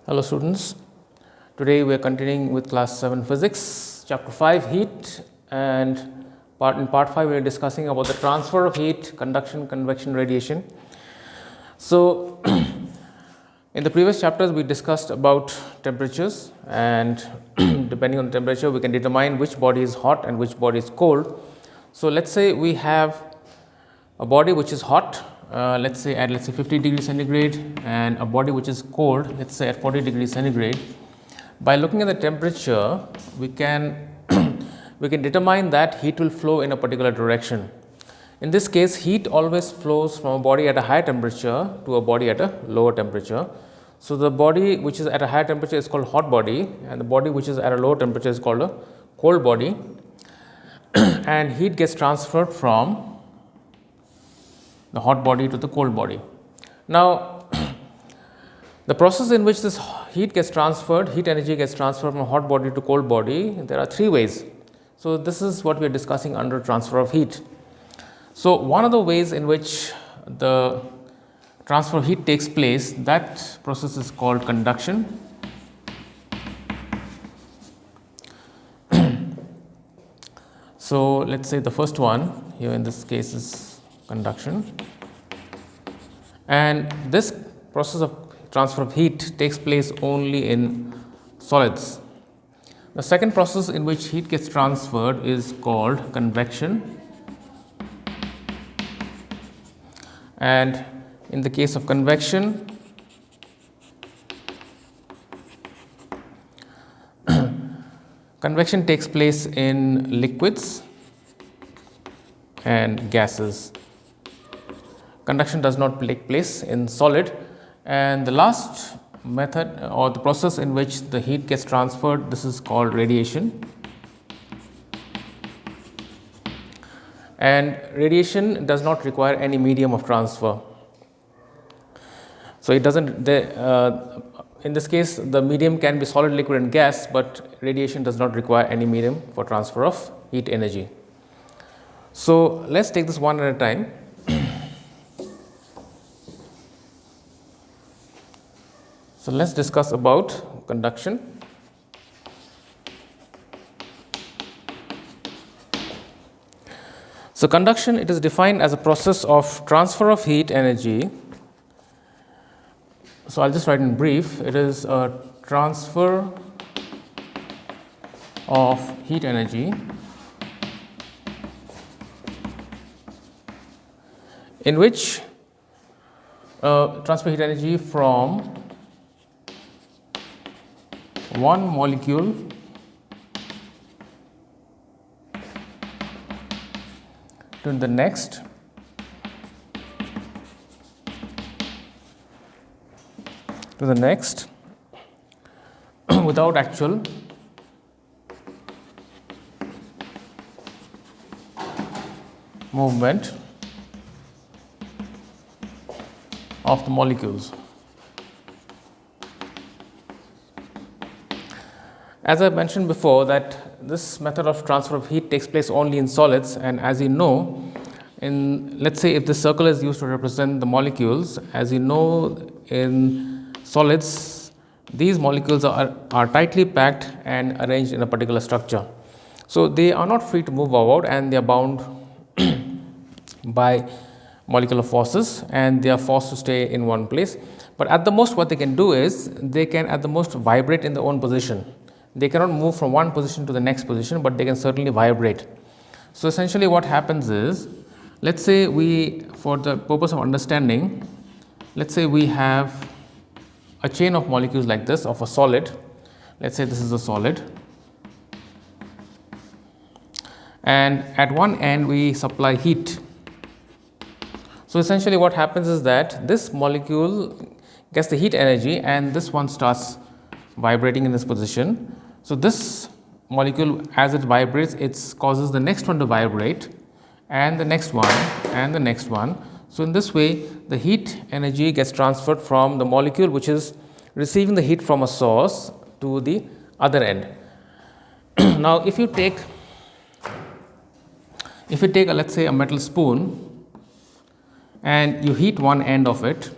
Hello students, today we are continuing with class 7 physics, chapter 5 heat, and in part 5 we are discussing about the transfer of heat, conduction, convection, radiation. So in the previous chapters we discussed about temperatures, and depending on the temperature we can determine which body is hot and which body is cold. So let's say we have a body which is hot, let's say at 50 degrees centigrade, and a body which is cold, let's say at 40 degrees centigrade. By looking at the temperature, we can we can determine that heat will flow in a particular direction. In this case, heat always flows from a body at a higher temperature to a body at a lower temperature. So the body which is at a higher temperature is called hot body, and the body which is at a lower temperature is called a cold body. And heat gets transferred from the hot body to the cold body. Now, the process in which this heat gets transferred, heat energy gets transferred from hot body to cold body, there are three ways. So this is what we are discussing under transfer of heat. So one of the ways in which the transfer of heat takes place, that process is called conduction. So let's say the first one here in this case is conduction, and this process of transfer of heat takes place only in solids. The second process in which heat gets transferred is called convection, and in the case of convection, convection takes place in liquids and gases. Conduction does not take place in solid. And the last method or the process in which the heat gets transferred, this is called radiation. And radiation does not require any medium of transfer. So it doesn't, in this case the medium can be solid, liquid and gas, but radiation does not require any medium for transfer of heat energy. So let's take this one at a time. So let's discuss about conduction. So conduction, it is defined as a process of transfer of heat energy. So I'll just write in brief. It is a transfer of heat energy in which transfer heat energy from one molecule to the next without actual movement of the molecules. As I mentioned before, that this method of transfer of heat takes place only in solids, and as you know, let's say if the circle is used to represent the molecules, as you know, in solids these molecules are tightly packed and arranged in a particular structure. So they are not free to move about, and they are bound by molecular forces, and they are forced to stay in one place. But at the most what they can do is they can at the most vibrate in their own position. They cannot move from one position to the next position, but they can certainly vibrate. So essentially what happens is, let's say for the purpose of understanding, let's say we have a chain of molecules like this of a solid. Let's say this is a solid, and at one end we supply heat. So essentially what happens is that this molecule gets the heat energy, and this one starts vibrating in this position. So this molecule, as it vibrates, it causes the next one to vibrate, and the next one, and the next one. So in this way the heat energy gets transferred from the molecule which is receiving the heat from a source to the other end. Now if you take let's say a metal spoon, and you heat one end of it,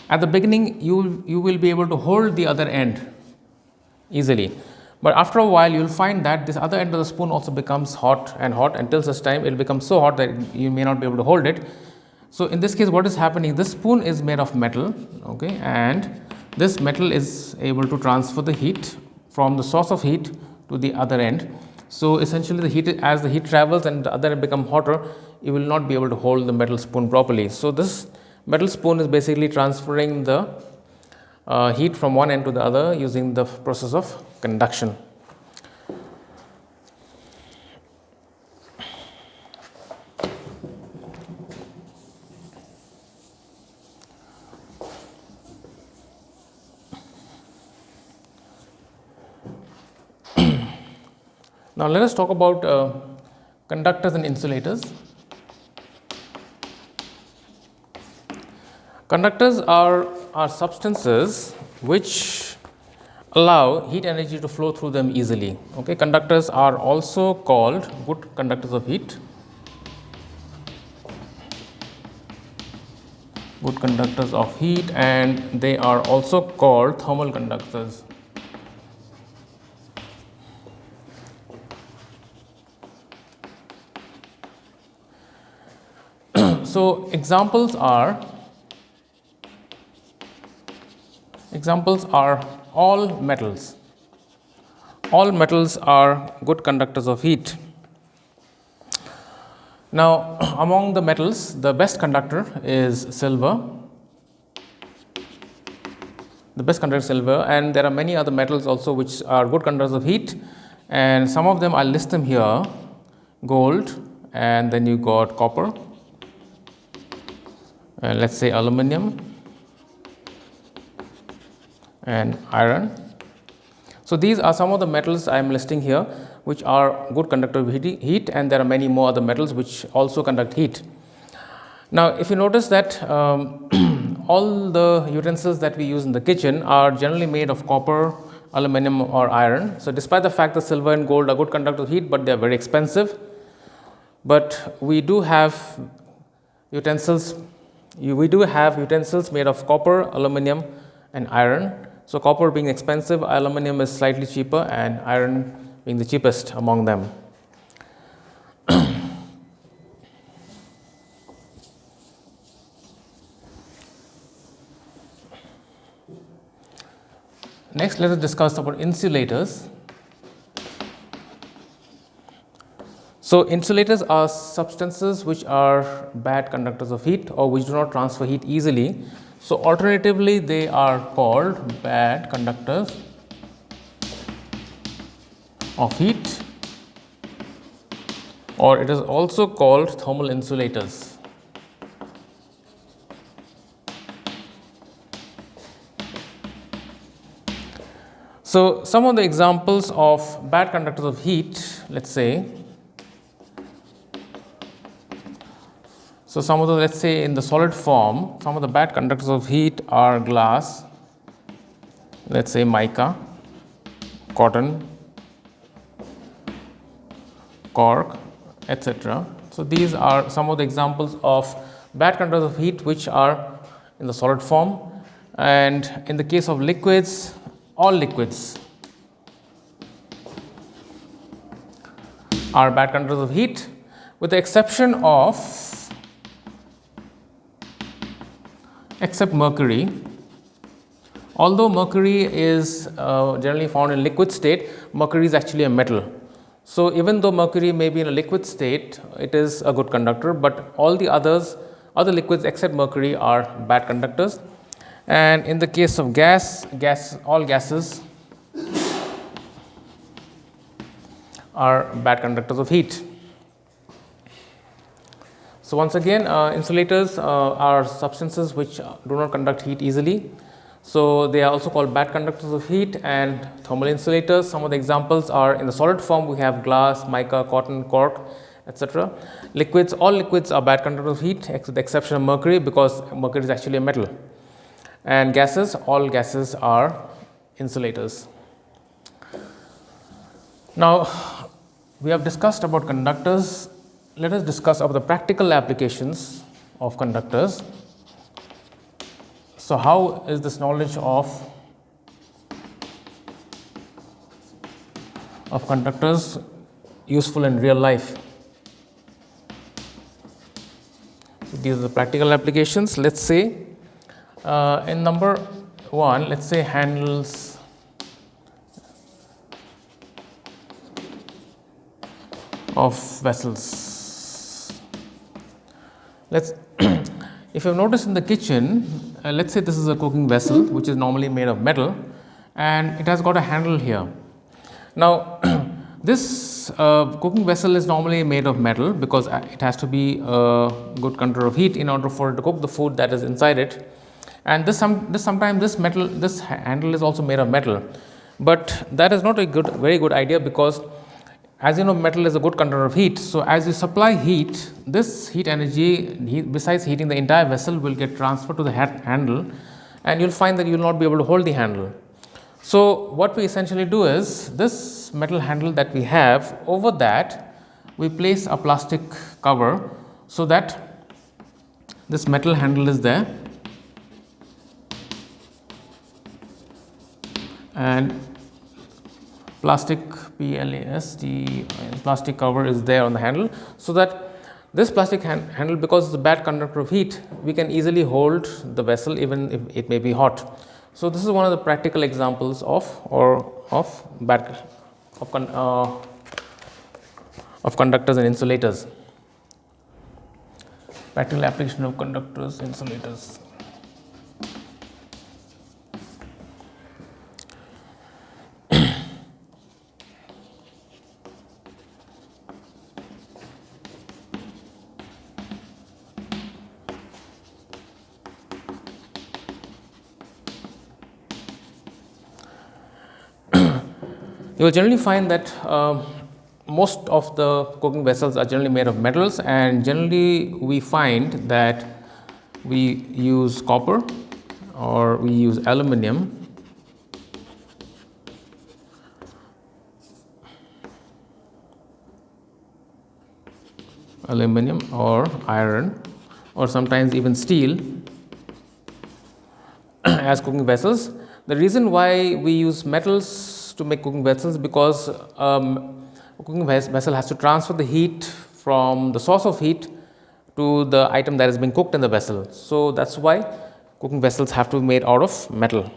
At the beginning, you will be able to hold the other end easily, but after a while you will find that this other end of the spoon also becomes hot and hot until such time it will become so hot that you may not be able to hold it. So in this case, what is happening, this spoon is made of metal, okay, and this metal is able to transfer the heat from the source of heat to the other end. So essentially the heat, as the heat travels and the other end become hotter, you will not be able to hold the metal spoon properly. So this metal spoon is basically transferring the heat from one end to the other using the process of conduction. Now let us talk about conductors and insulators. Conductors are substances which allow heat energy to flow through them easily. Okay, conductors are also called good conductors of heat. Good conductors of heat, and they are also called thermal conductors. So examples are all metals. All metals are good conductors of heat. Now, among the metals, the best conductor is silver. The best conductor is silver, and there are many other metals also which are good conductors of heat, and some of them I'll list them here: gold, and then you got copper, and let's say aluminum, and iron. So these are some of the metals I am listing here which are good conductor of heat, and there are many more other metals which also conduct heat. Now if you notice that all the utensils that we use in the kitchen are generally made of copper, aluminum or iron. So despite the fact that silver and gold are good conductors of heat, but they are very expensive. But we do have utensils made of copper, aluminum and iron. So copper being expensive, aluminum is slightly cheaper, and iron being the cheapest among them. Next, let us discuss about insulators. So insulators are substances which are bad conductors of heat or which do not transfer heat easily. So alternatively, they are called bad conductors of heat, or it is also called thermal insulators. So some of the examples of bad conductors of heat, let's say. So some of the, let's say in the solid form, some of the bad conductors of heat are glass, let's say mica, cotton, cork, etc. So these are some of the examples of bad conductors of heat which are in the solid form. And in the case of liquids, all liquids are bad conductors of heat, with the exception of mercury. Although mercury is generally found in liquid state, mercury is actually a metal. So even though mercury may be in a liquid state, it is a good conductor, but all the other liquids except mercury are bad conductors. And in the case of all gases are bad conductors of heat. So once again, insulators are substances which do not conduct heat easily. So they are also called bad conductors of heat. And thermal insulators, some of the examples are in the solid form we have glass, mica, cotton, cork, etc. Liquids, all liquids are bad conductors of heat with the exception of mercury, because mercury is actually a metal. And gases, all gases are insulators. Now we have discussed about conductors. Let us discuss about the practical applications of conductors. So, how is this knowledge of conductors useful in real life? So, these are the practical applications. Let us say in number 1, let us say handles of vessels. Let's if you have noticed in the kitchen, let us say this is a cooking vessel which is normally made of metal and it has got a handle here. Now, this cooking vessel is normally made of metal because it has to be a good conductor of heat in order for it to cook the food that is inside it. And sometimes this handle is also made of metal, but that is not a very good idea, because as you know, metal is a good conductor of heat. So, as you supply heat, this heat energy, besides heating the entire vessel, will get transferred to the handle, and you will find that you will not be able to hold the handle. So, what we essentially do is, this metal handle that we have, over that we place a plastic cover, so that this metal handle is there, and plastic plastic cover is there on the handle, so that this plastic handle, because it's a bad conductor of heat, we can easily hold the vessel even if it may be hot. So, this is one of the practical examples of conductors and insulators. Practical application of conductors, insulators. You will generally find that most of the cooking vessels are generally made of metals, and generally we find that we use copper or we use aluminum or iron, or sometimes even steel as cooking vessels. The reason why we use metals to make cooking vessels, because a cooking vessel has to transfer the heat from the source of heat to the item that is being cooked in the vessel. So, that is why cooking vessels have to be made out of metal.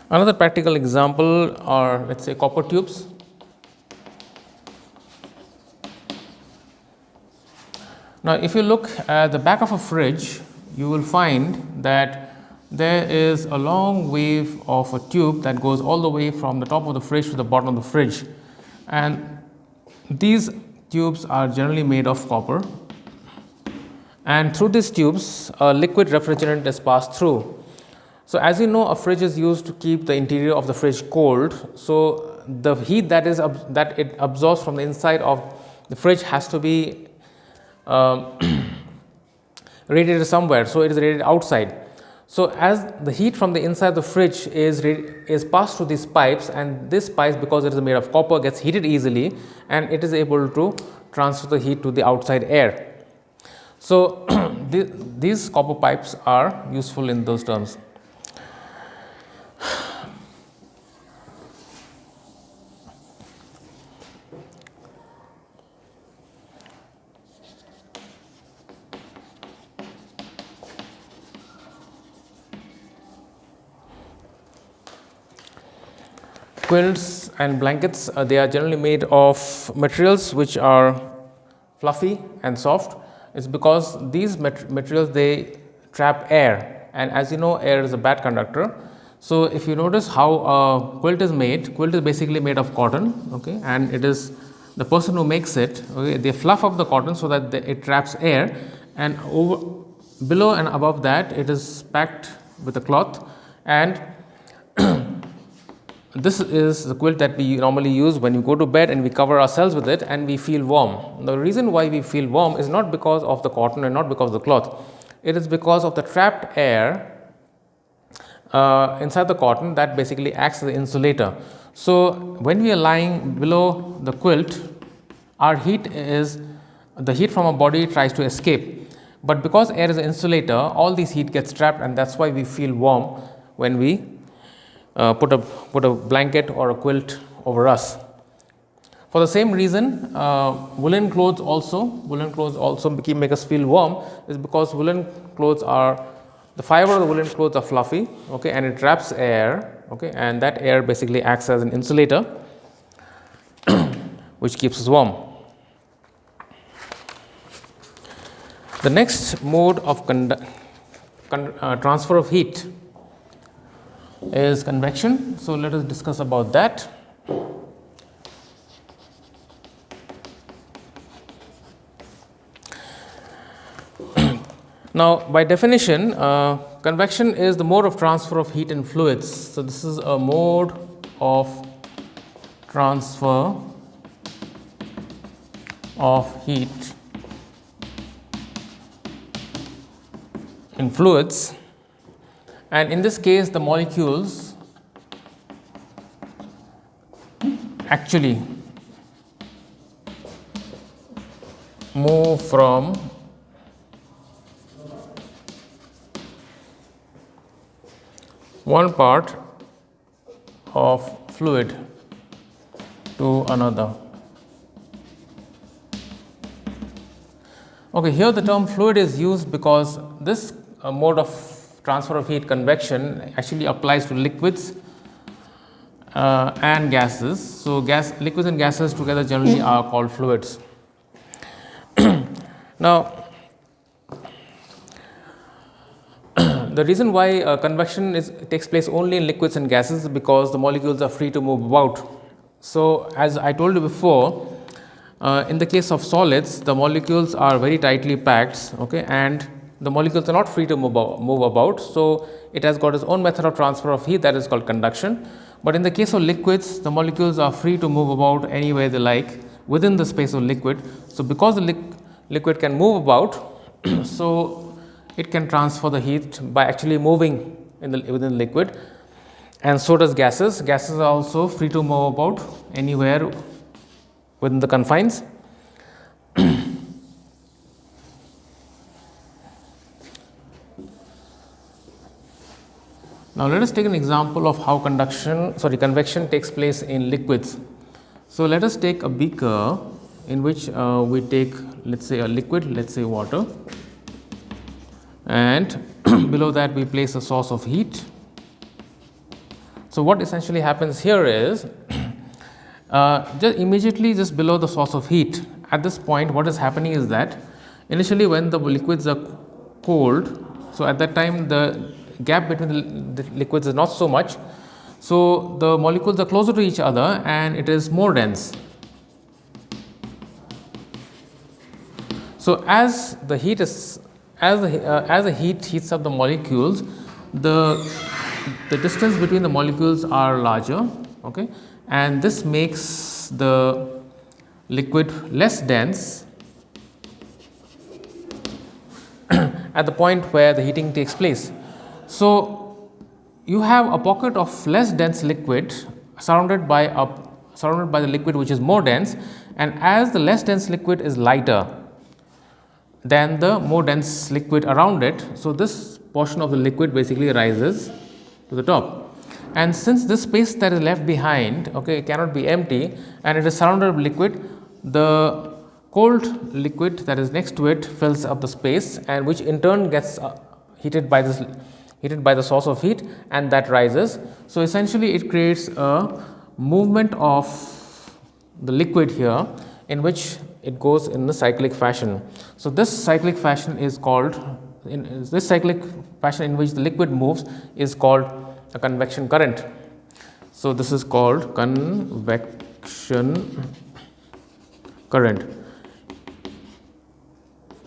Another practical example are, let us say, copper tubes. Now, if you look at the back of a fridge, you will find that there is a long wave of a tube that goes all the way from the top of the fridge to the bottom of the fridge, and these tubes are generally made of copper, and through these tubes a liquid refrigerant is passed through. So, as you know, a fridge is used to keep the interior of the fridge cold. So, the heat that it absorbs from the inside of the fridge has to be radiated somewhere. So, it is radiated outside. So, as the heat from the inside the fridge is passed through these pipes, and this pipes, because it is made of copper, gets heated easily, and it is able to transfer the heat to the outside air. So, these copper pipes are useful in those terms. Quilts and blankets, they are generally made of materials which are fluffy and soft. It is because these materials, they trap air, and as you know, air is a bad conductor. So, if you notice how a quilt is made, quilt is basically made of cotton, okay, and it is the person who makes it, okay, they fluff up the cotton so that it traps air, and below and above that it is packed with a cloth, and this is the quilt that we normally use when we go to bed, and we cover ourselves with it and we feel warm. The reason why we feel warm is not because of the cotton and not because of the cloth. It is because of the trapped air inside the cotton that basically acts as the insulator. So, when we are lying below the quilt, our heat is the heat from our body tries to escape, but because air is an insulator, all this heat gets trapped, and that's why we feel warm when we put a blanket or a quilt over us. For the same reason, woolen clothes also make us feel warm, is because woolen clothes are, the fiber of the woolen clothes are fluffy, okay, and it traps air, okay, and that air basically acts as an insulator which keeps us warm. The next mode of transfer of heat is convection. So, let us discuss about that. Now, by definition, convection is the mode of transfer of heat in fluids. So, this is a mode of transfer of heat in fluids, and in this case the molecules actually move from one part of fluid to another. Okay, here the term fluid is used because this mode of transfer of heat, convection, actually applies to liquids and gases. So, liquids and gases together generally are called fluids. Now, the reason why convection takes place only in liquids and gases is because the molecules are free to move about. So, as I told you before, in the case of solids, the molecules are very tightly packed, okay, and the molecules are not free to move about. So, it has got its own method of transfer of heat, that is called conduction. But in the case of liquids, the molecules are free to move about anywhere they like within the space of liquid. So, because the liquid can move about, so it can transfer the heat by actually moving within the liquid, and so does gases. Gases are also free to move about anywhere within the confines. Now, let us take an example of how convection takes place in liquids. So, let us take a beaker in which we take, let us say, a liquid, let us say water, and below that we place a source of heat. So, what essentially happens here is just below the source of heat, at this point what is happening is that initially when the liquids are cold, so at that time the gap between the liquids is not so much. So, the molecules are closer to each other and it is more dense. So, as the heat heats up the molecules, the distance between the molecules are larger, okay, and this makes the liquid less dense at the point where the heating takes place. So, you have a pocket of less dense liquid surrounded by the liquid which is more dense, and as the less dense liquid is lighter than the more dense liquid around it, so this portion of the liquid basically rises to the top. And since this space that is left behind, okay, cannot be empty and it is surrounded with liquid, the cold liquid that is next to it fills up the space, and which in turn gets heated by the source of heat, and that rises. So, essentially it creates a movement of the liquid here in which it goes in a cyclic fashion. So, this cyclic fashion in which the liquid moves is called a convection current. So, this is called convection current.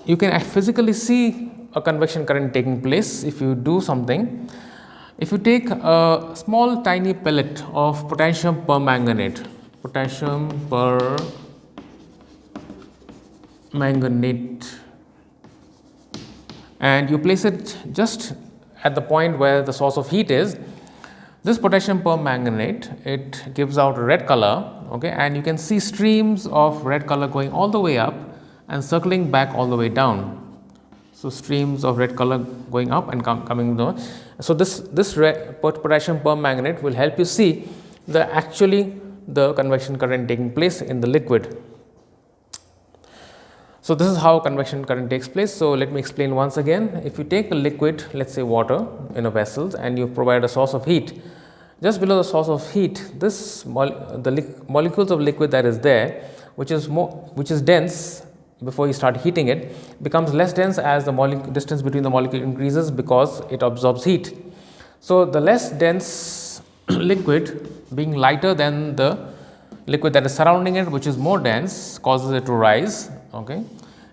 You can physically see a convection current taking place if you do something. If you take a small tiny pellet of potassium permanganate, and you place it just at the point where the source of heat is, This potassium permanganate, it gives out a red color, okay, and you can see streams of red color going all the way up and circling back all the way down. So, streams of red color going up and coming down. So, this potassium permanganate will help you see the convection current taking place in the liquid. So, this is how convection current takes place. So, let me explain once again. If you take a liquid, let us say water in a vessel, and you provide a source of heat, just below the source of heat, this molecules of liquid that is there, which is dense before you start heating it, becomes less dense as the distance between the molecule increases because it absorbs heat. So, the less dense liquid being lighter than the liquid that is surrounding it, which is more dense, causes it to rise, okay,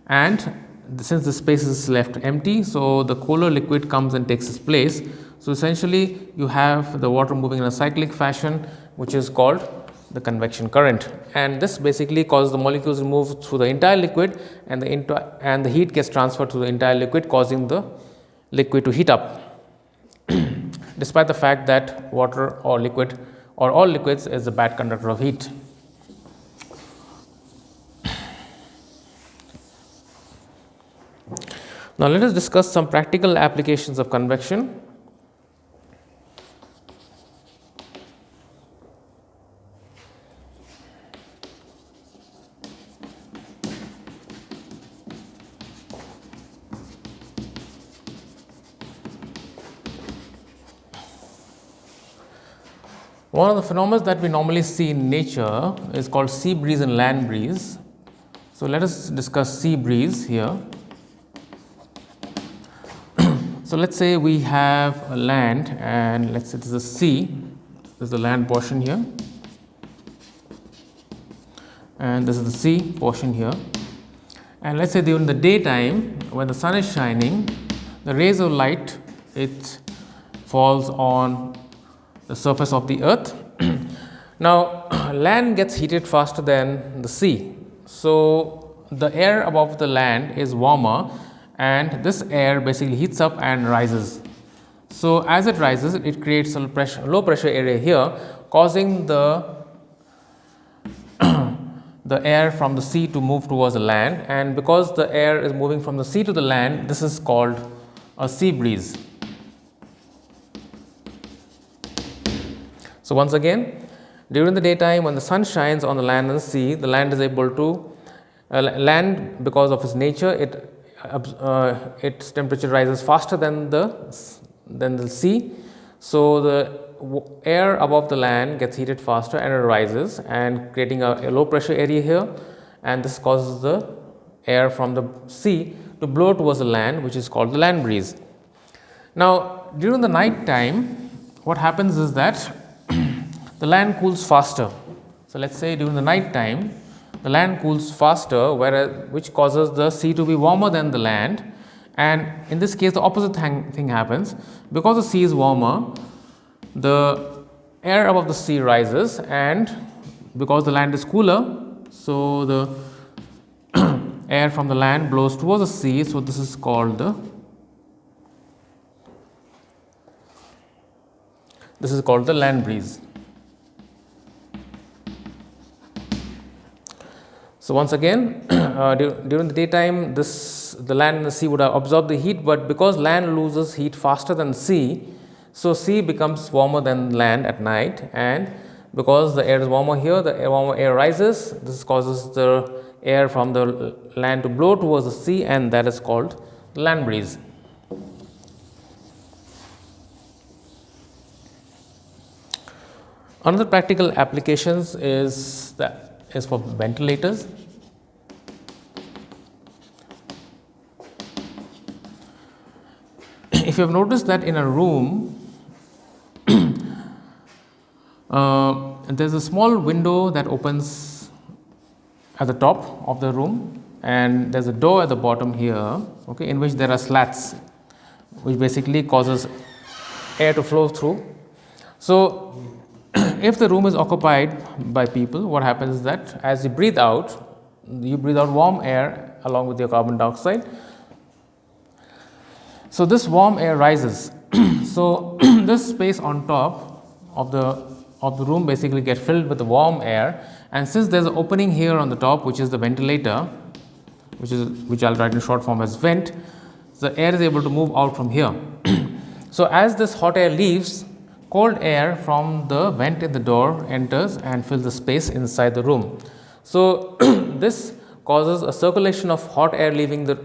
and since the space is left empty, so the cooler liquid comes and takes its place. So, essentially you have the water moving in a cyclic fashion, which is called the convection current, and this basically causes the molecules to move through the entire liquid, and the heat gets transferred to the entire liquid, causing the liquid to heat up despite the fact that water or liquid or all liquids is a bad conductor of heat. Now, let us discuss some practical applications of convection. One of the phenomena that we normally see in nature is called sea breeze and land breeze. So, let us discuss sea breeze here. So, let us say we have a land, and let us say this is a sea, this is the land portion here, and this is the sea portion here, and let us say during the daytime when the sun is shining, the rays of light, it falls on the surface of the earth. Now, land gets heated faster than the sea. So, the air above the land is warmer, and this air basically heats up and rises. So, as it rises, it creates a low pressure area here, causing the air from the sea to move towards the land, and because the air is moving from the sea to the land, this is called a sea breeze. So, once again, during the daytime when the sun shines on the land and the sea, the land is able to land, because of its nature, its temperature rises faster than the sea. So, the air above the land gets heated faster and it rises, and creating a low pressure area here, and this causes the air from the sea to blow towards the land, which is called the land breeze. Now, during the night time, what happens is that the land cools faster. So, let us say during the night time the land cools faster, which causes the sea to be warmer than the land, and in this case the opposite thing happens. Because the sea is warmer, the air above the sea rises, and because the land is cooler, so the air from the land blows towards the sea. So, this is called the land breeze. So, once again, during the daytime, the land and the sea would have absorbed the heat, but because land loses heat faster than sea, so sea becomes warmer than land at night, and because the air is warmer here, the warmer air rises. This causes the air from the land to blow towards the sea, and that is called land breeze. Another practical applications is for ventilators. If you have noticed that in a room, there is a small window that opens at the top of the room, and there is a door at the bottom here, okay, in which there are slats, which basically causes air to flow through. So, if the room is occupied by people, what happens is that as you breathe out warm air along with your carbon dioxide. So, this warm air rises. So, this space on top of the room basically get filled with the warm air, and since there is an opening here on the top, which is the ventilator, which I'll write in short form as vent, the air is able to move out from here. So as this hot air leaves, cold air from the vent in the door enters and fills the space inside the room. So this causes a circulation of hot air leaving the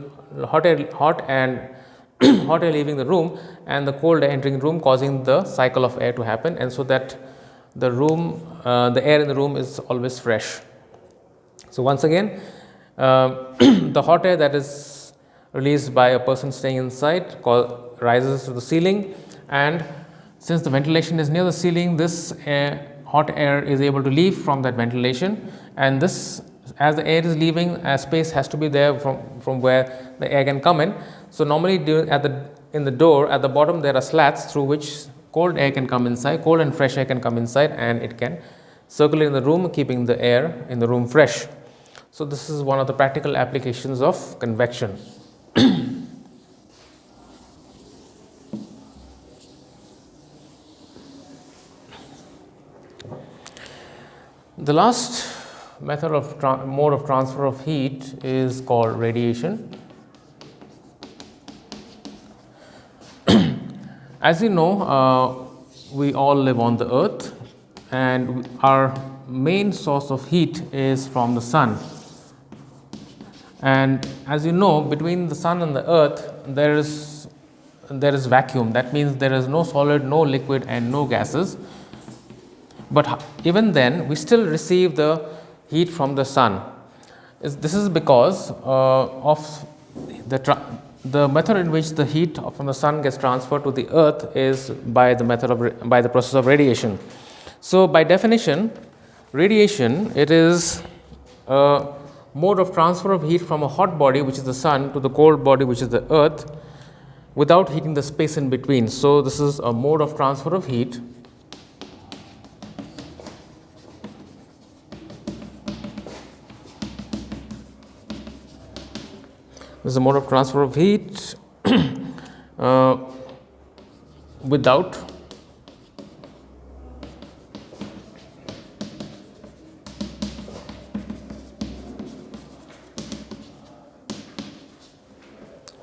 hot air leaving the room, and the cold air entering the room, causing the cycle of air to happen, and so that the air in the room is always fresh. So once again, the hot air that is released by a person staying inside rises to the ceiling, and since the ventilation is near the ceiling, this hot air is able to leave from that ventilation, and this, as the air is leaving, a space has to be there from where the air can come in. So normally in the door at the bottom there are slats through which cold air can come inside, cold and fresh air can come inside, and it can circulate in the room, keeping the air in the room fresh. So this is one of the practical applications of convection. The last mode of transfer of heat is called radiation. As you know, we all live on the earth, and our main source of heat is from the sun. And as you know, between the sun and the earth there is vacuum. That means there is no solid, no liquid, and no gases. But even then we still receive the heat from the sun. This is because of the method in which the heat from the sun gets transferred to the earth is by the process of radiation. So by definition, radiation, it is a mode of transfer of heat from a hot body, which is the sun, to the cold body, which is the earth, without heating the space in between. So this is a mode of transfer of heat This is a mode of transfer of heat without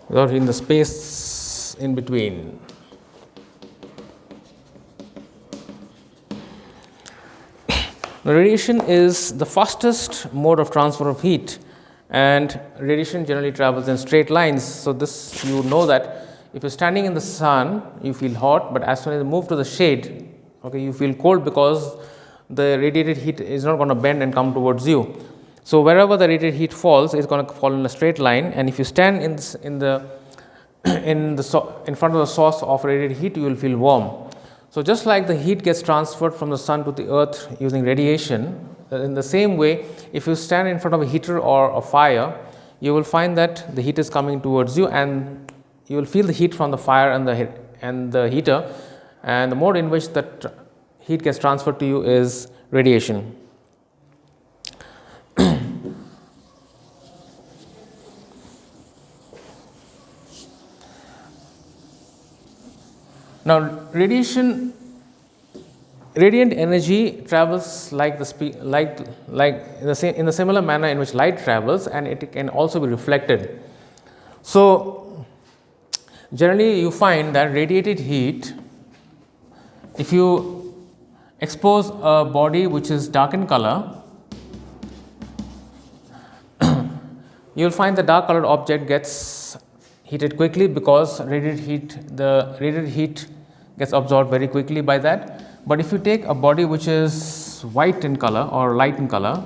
in the space in between. The radiation is the fastest mode of transfer of heat, and radiation generally travels in straight lines. So this, you know that if you're standing in the sun, you feel hot, but as soon as you move to the shade, okay, you feel cold, because the radiated heat is not going to bend and come towards you. So wherever the radiated heat falls, it's going to fall in a straight line, and if you stand in front of the source of radiated heat, you will feel warm. So just like the heat gets transferred from the sun to the earth using radiation, in the same way, if you stand in front of a heater or a fire, you will find that the heat is coming towards you, and you will feel the heat from the fire and the heater, and the mode in which that heat gets transferred to you is radiation. Now, radiant energy travels in the similar manner in which light travels, and it can also be reflected. So generally you find that radiated heat, if you expose a body which is dark in color, you will find the dark colored object gets heated quickly, because the radiated heat gets absorbed very quickly by that. But if you take a body which is white in color or light in color,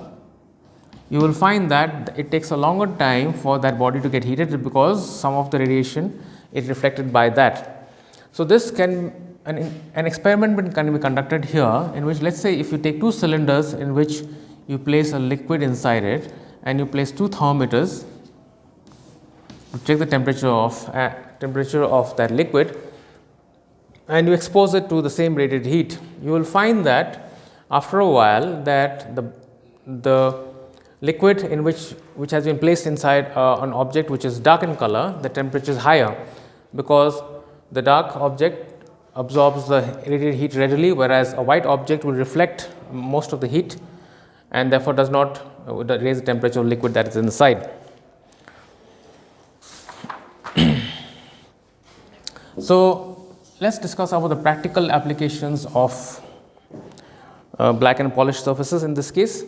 you will find that it takes a longer time for that body to get heated, because some of the radiation is reflected by that. So this an experiment can be conducted here, in which, let's say, if you take two cylinders in which you place a liquid inside it, and you place two thermometers to check the temperature of that liquid, and you expose it to the same radiated heat, you will find that after a while that the liquid which has been placed inside an object which is dark in color, the temperature is higher, because the dark object absorbs the radiated heat readily, whereas a white object will reflect most of the heat and therefore does not raise the temperature of liquid that is inside. So, let us discuss about the practical applications of black and polished surfaces in this case.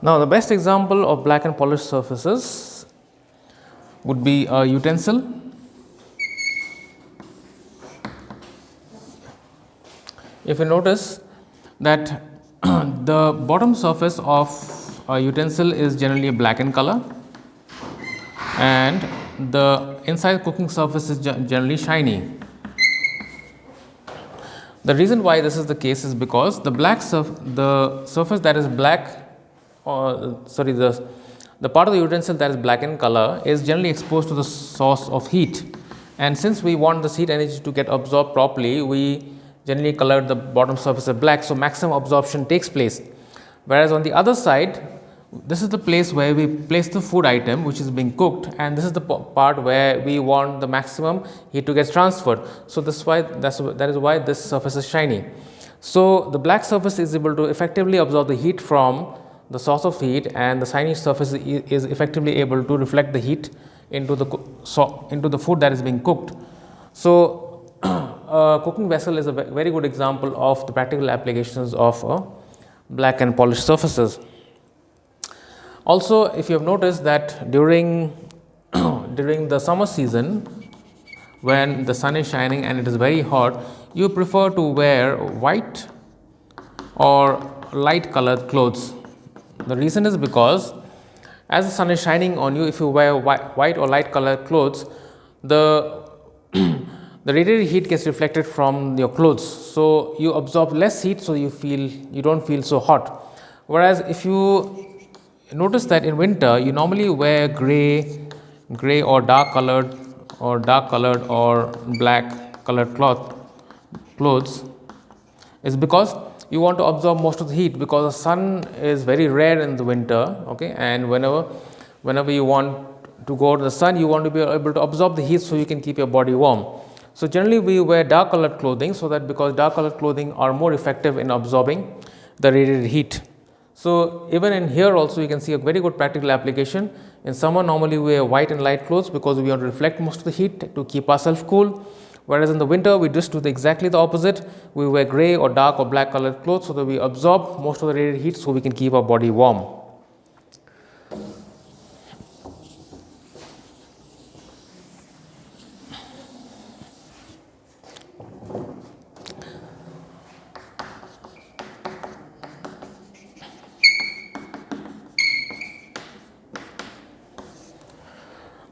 Now, the best example of black and polished surfaces would be a utensil. If you notice that the bottom surface of a utensil is generally black in color and the inside cooking surface is generally shiny. The reason why this is the case is because the surface that is black, the part of the utensil that is black in color is generally exposed to the source of heat, and since we want this heat energy to get absorbed properly, we generally color the bottom surface as black, so maximum absorption takes place. Whereas on the other side, this is the place where we place the food item which is being cooked, and this is the part where we want the maximum heat to get transferred. So that is why this surface is shiny. So the black surface is able to effectively absorb the heat from the source of heat, and the shiny surface is effectively able to reflect the heat into the food that is being cooked. So a cooking vessel is a very good example of the practical applications of black and polished surfaces. Also, if you have noticed that during the summer season, when the sun is shining and it is very hot, you prefer to wear white or light colored clothes. The reason is because as the sun is shining on you, if you wear white or light colored clothes, the radiated heat gets reflected from your clothes, so you absorb less heat, so you don't feel so hot. Whereas if you notice that in winter you normally wear gray or dark colored or black colored clothes, is because you want to absorb most of the heat, because the sun is very rare in the winter, okay, and whenever you want to go to the sun, you want to be able to absorb the heat so you can keep your body warm. So generally we wear dark colored clothing, so that because dark colored clothing are more effective in absorbing the radiated heat. So even in here also you can see a very good practical application. In summer normally we wear white and light clothes because we want to reflect most of the heat to keep ourselves cool, whereas in the winter we just do exactly the opposite. We wear gray or dark or black colored clothes so that we absorb most of the radiated heat so we can keep our body warm.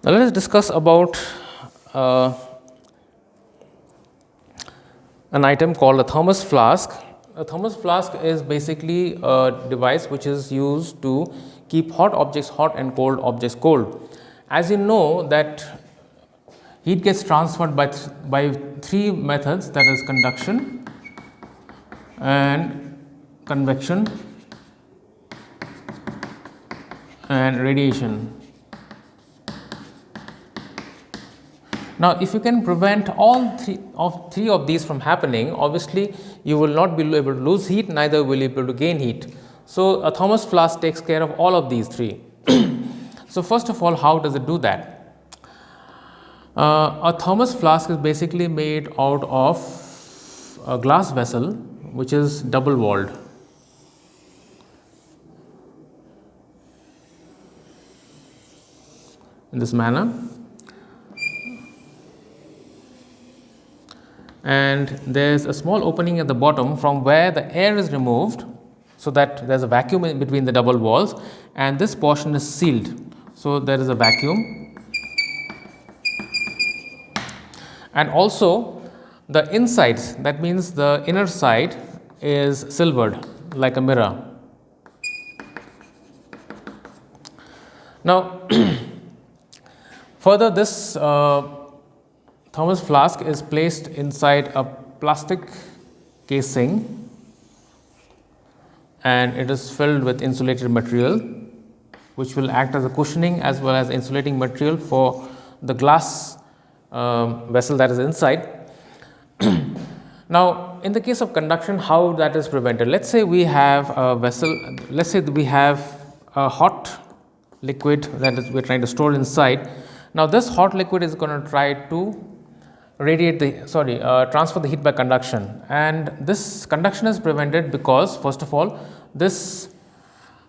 Now let us discuss about an item called a thermos flask. A thermos flask is basically a device which is used to keep hot objects hot and cold objects cold. As you know that heat gets transferred by three methods, that is conduction and convection and radiation. Now, if you can prevent all three of these from happening, obviously you will not be able to lose heat, neither will you be able to gain heat. So a thermos flask takes care of all of these three. So first of all, how does it do that? A thermos flask is basically made out of a glass vessel which is double walled. In this manner, and there is a small opening at the bottom from where the air is removed, so that there is a vacuum in between the double walls, and this portion is sealed. So there is a vacuum, and also the insides, that means the inner side, is silvered like a mirror. Now, further this thermos flask is placed inside a plastic casing and it is filled with insulated material, which will act as a cushioning as well as insulating material for the glass vessel that is inside. Now, in the case of conduction, how that is prevented? Let us say we have a vessel, let us say we have a hot liquid that is we are trying to store inside. Now, this hot liquid is going to try to radiate the transfer the heat by conduction, and this conduction is prevented because first of all this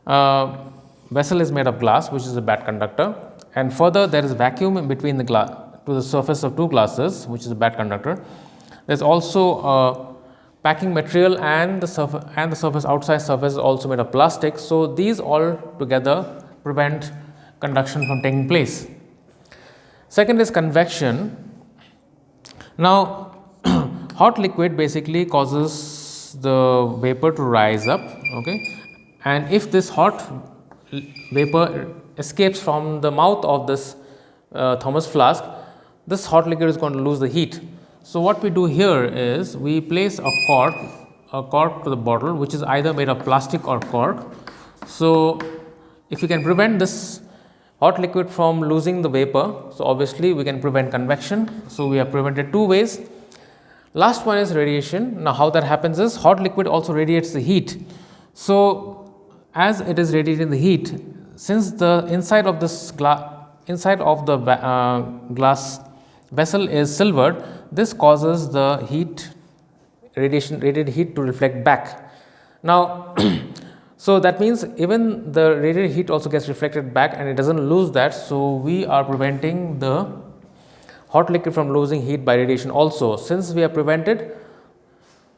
vessel is made of glass, which is a bad conductor, and further there is vacuum in between the glass to the surface of two glasses, which is a bad conductor. There is also packing material and the surface outside surface is also made of plastic. So, these all together prevent conduction from taking place. Second is convection. Now, hot liquid basically causes the vapor to rise up, okay, and if this hot vapor escapes from the mouth of this thermos flask, this hot liquid is going to lose the heat. So, what we do here is we place a cork to the bottle, which is either made of plastic or cork. So, if we can prevent this hot liquid from losing the vapor, so obviously we can prevent convection. So, we have prevented two ways. Last one is radiation. Now, how that happens is hot liquid also radiates the heat. So, as it is radiating the heat, since the inside of this glass vessel is silvered, this causes the radiated heat to reflect back. Now, so that means even the radiated heat also gets reflected back and it does not lose that. So, we are preventing the hot liquid from losing heat by radiation also. Since we have prevented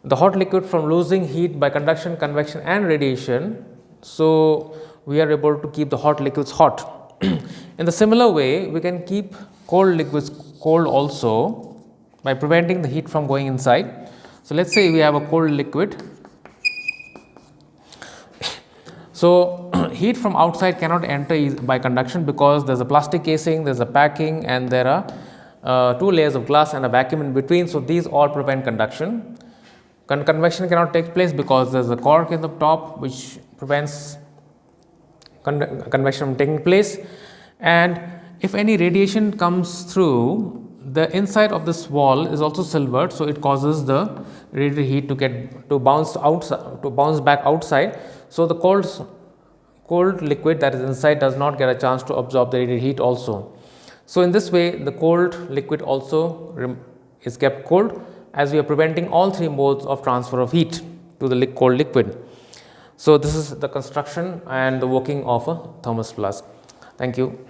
the hot liquid from losing heat by conduction, convection and radiation, so we are able to keep the hot liquids hot. In the similar way, we can keep cold liquids cold also by preventing the heat from going inside. So, let us say we have a cold liquid. So, heat from outside cannot enter by conduction because there is a plastic casing, there is a packing and there are two layers of glass and a vacuum in between. So, these all prevent conduction. Convection cannot take place because there is a cork in the top which prevents convection from taking place, and if any radiation comes through, the inside of this wall is also silvered. So, it causes the radiated heat to bounce back outside. So, the cold liquid that is inside does not get a chance to absorb the radiated heat also. So, in this way the cold liquid also is kept cold, as we are preventing all three modes of transfer of heat to the cold liquid. So, this is the construction and the working of a thermos flask. Thank you.